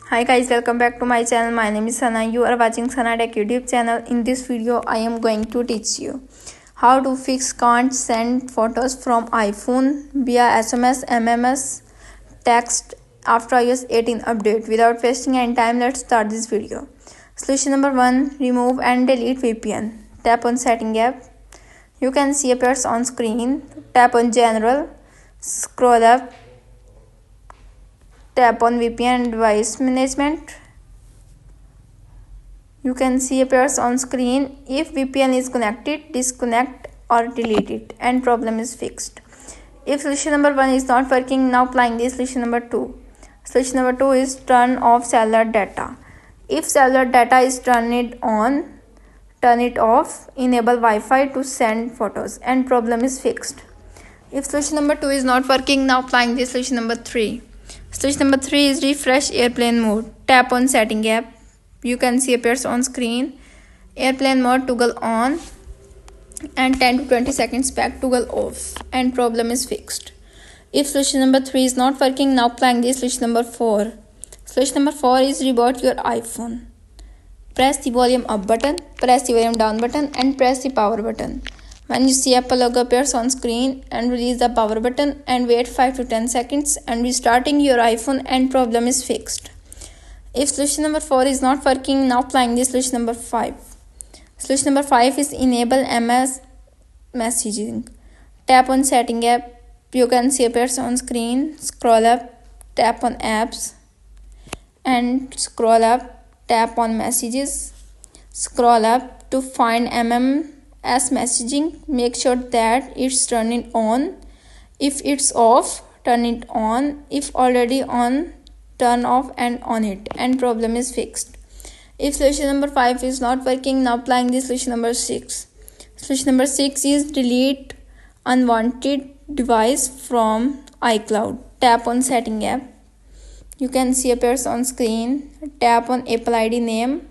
Hi guys, welcome back to my channel. My name is Sana. You are watching Sana Tech YouTube channel. In this video, I am going to teach you how to fix can't send photos from iPhone via SMS, MMS, text after iOS 18 update. Without wasting any time, let's start this video. Solution number 1: remove and delete VPN. Tap on Setting app. You can see appears on screen. Tap on General. Scroll up. Tap on VPN device management. You can see appears on screen. If VPN is connected, disconnect or delete it and problem is fixed. If solution number 1 is not working, now applying the solution number 2. Solution number 2 is turn off cellular data. If cellular data is turned on, turn it off. Enable Wi-Fi to send photos and problem is fixed. If solution number 2 is not working, now applying the solution number 3. Solution number 3 is refresh airplane mode. Tap on Setting app. You can see appears on screen. Airplane mode toggle on and 10 to 20 seconds back toggle off and problem is fixed. If solution number 3 is not working, now applying the solution number 4. Solution number 4 is reboot your iPhone. Press the volume up button, press the volume down button and press the power button. When you see Apple logo appears on screen, and release the power button and wait 5 to 10 seconds and restarting your iPhone and problem is fixed. If solution number 4 is not working, now applying the solution number 5. Solution number 5 is enable MS messaging. Tap on Setting app. You can see appears on screen. Scroll up, tap on apps and scroll up, tap on messages. Scroll up to find MMS messaging. Make sure that it's turning on. If it's off, turn it on. If already on, turn off and on it and problem is fixed. If solution number 5 is not working, now applying the solution number 6. Solution number 6 is delete unwanted device from iCloud. Tap on Setting app. You can see appears on screen. Tap on Apple ID name.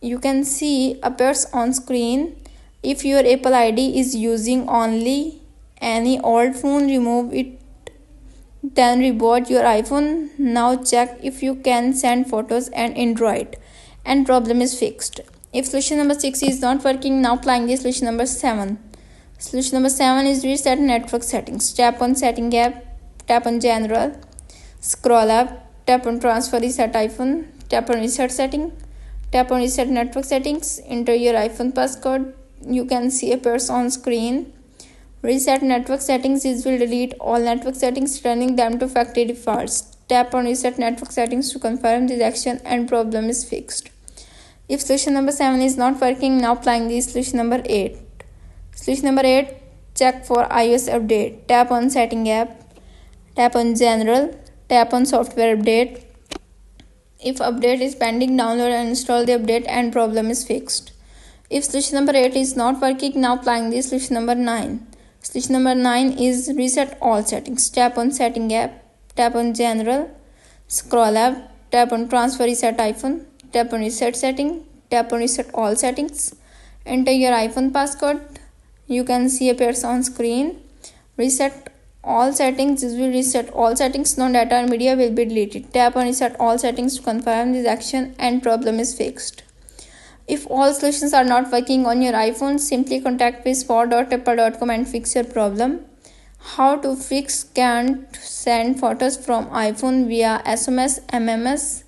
You can see appears on screen. If your Apple ID is using only any old phone, remove it, then reboot your iPhone. Now check if you can send photos and Android and problem is fixed. If solution number 6 is not working, now applying the solution number 7. Solution number 7 is reset network settings. Tap on Setting app, tap on General, scroll up, tap on Transfer Reset iPhone, tap on Reset Setting. Tap on Reset Network Settings, enter your iPhone passcode. You can see appears on screen. Reset Network Settings will delete all network settings, turning them to factory defaults. Tap on Reset Network Settings to confirm this action and problem is fixed. If solution number 7 is not working, now applying the solution number 8. Solution number 8, check for iOS update. Tap on Setting app, tap on General, tap on Software update. If update is pending, download and install the update and problem is fixed. If solution number 8 is not working, now applying the solution number 9. Solution number 9 is reset all settings. Tap on Setting app, tap on General, scroll up, tap on Transfer Reset iPhone, tap on Reset Setting, tap on Reset all settings, enter your iPhone passcode. You can see appears on screen. Reset all settings. This will reset all settings. No data and media will be deleted. Tap on Reset all settings to confirm this action and problem is fixed. If all solutions are not working on your iPhone, simply contact support.apple.com and fix your problem. How to fix can't send photos from iPhone via SMS, MMS,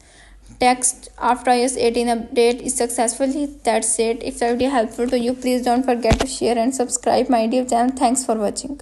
text after iOS 18 update is successfully. That's it. If that video helpful to you, please don't forget to share and subscribe my YouTube channel. Thanks for watching.